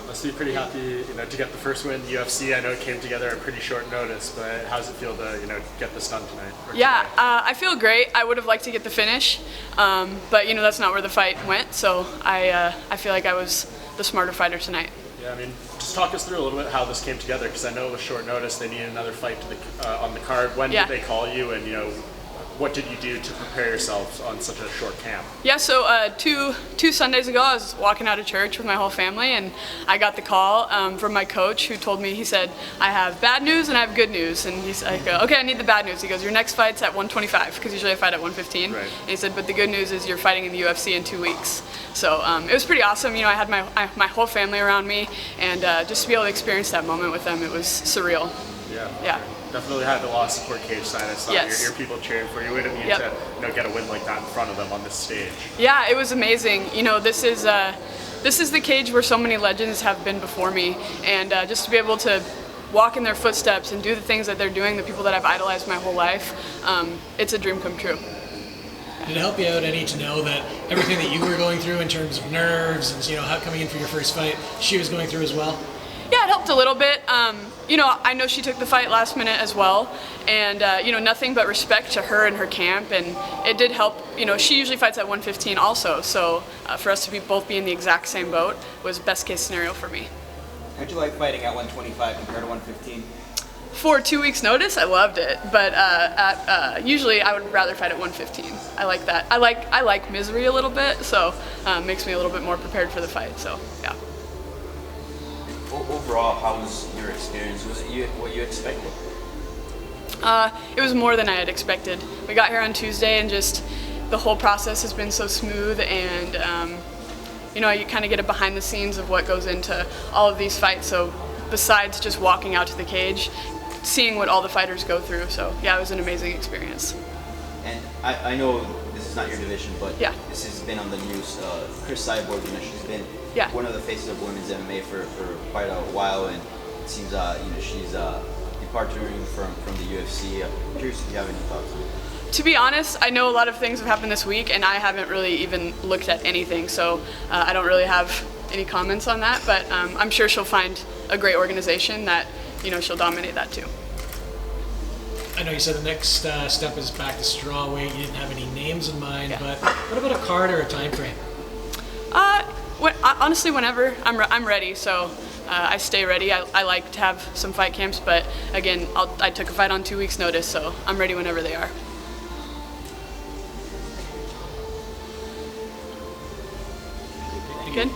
Must be pretty happy, to get the first win in the UFC. I know it came together at pretty short notice, but how does it feel to, get this done tonight? Yeah, I feel great. I would have liked to get the finish, but that's not where the fight went. So I feel like I was the smarter fighter tonight. Yeah, I mean, just talk us through a little bit how this came together, because I know it was short notice. They needed another fight on the card. When did they call you, and what did you do to prepare yourself on such a short camp? Yeah, so two Sundays ago, I was walking out of church with my whole family, and I got the call from my coach, who told me, he said, I have bad news and I have good news. And he's like, okay, I need the bad news. He goes, your next fight's at 125, because usually I fight at 115. Right. And he said, but the good news is you're fighting in the UFC in 2 weeks. So it was pretty awesome. I had my whole family around me, and just to be able to experience that moment with them, it was surreal. Yeah. Definitely had a lot of support cage side. I saw your people cheering for you. What did it mean to get a win like that in front of them on this stage? Yeah, it was amazing. This is the cage where so many legends have been before me, and just to be able to walk in their footsteps and do the things that they're doing, the people that I've idolized my whole life, it's a dream come true. Did it help you out any to know that everything that you were going through in terms of nerves and how coming in for your first fight, she was going through as well? Yeah, it helped a little bit. I know she took the fight last minute as well, and nothing but respect to her and her camp, and it did help. She usually fights at 115 also, so for us to both be in the exact same boat was best case scenario for me. How'd you like fighting at 125 compared to 115? For 2 weeks notice, I loved it, but usually I would rather fight at 115. I like that. I like misery a little bit, so it makes me a little bit more prepared for the fight. So yeah. Overall, how was your experience? Was it what you expected? It was more than I had expected. We got here on Tuesday, and just the whole process has been so smooth, and you kind of get a behind the scenes of what goes into all of these fights. So besides just walking out to the cage, seeing what all the fighters go through. So yeah, it was an amazing experience. And I know this is not your division, but this has been on the news. Cris Cyborg, she's been one of the faces of women's MMA for quite a while, and it seems she's departing from the UFC. I'm curious if you have any thoughts on it. To be honest, I know a lot of things have happened this week, and I haven't really even looked at anything, so I don't really have any comments on that, but I'm sure she'll find a great organization that she'll dominate that too. I know you said the next step is back to strawweight. You didn't have any names in mind, but what about a card or a time frame? Honestly, whenever I'm ready. So I stay ready. I like to have some fight camps, but again, I took a fight on 2 weeks' notice, so I'm ready whenever they are. Good.